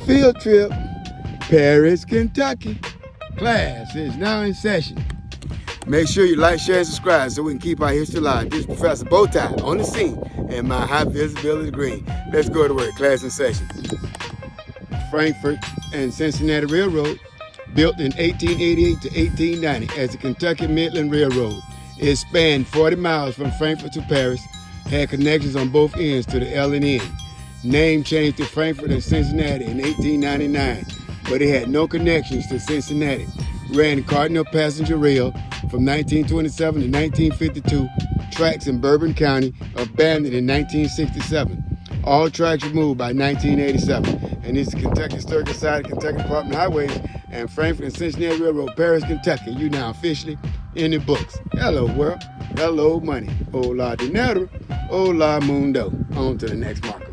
field trip, Paris, Kentucky. Class is now in session. Make sure you like, share, and subscribe so we can keep our history alive. This is Professor Bowtie on the scene and my high visibility green. Let's go to work. Class in session. Frankfort and Cincinnati Railroad, built in 1888 to 1890 as the Kentucky Midland Railroad. It spanned 40 miles from Frankfort to Paris, had connections on both ends to the L and N. Name changed to Frankfort and Cincinnati in 1899, but it had no connections to Cincinnati. Ran Cardinal Passenger Rail from 1927 to 1952, tracks in Bourbon County, abandoned in 1967. All tracks removed by 1987. And this is Kentucky Historical Society, Kentucky Department of Highways, and Frankfort and Cincinnati Railroad, Paris, Kentucky. You now officially in the books. Hello, world. Hello, money. Hola dinero. Hola mundo. On to the next mark.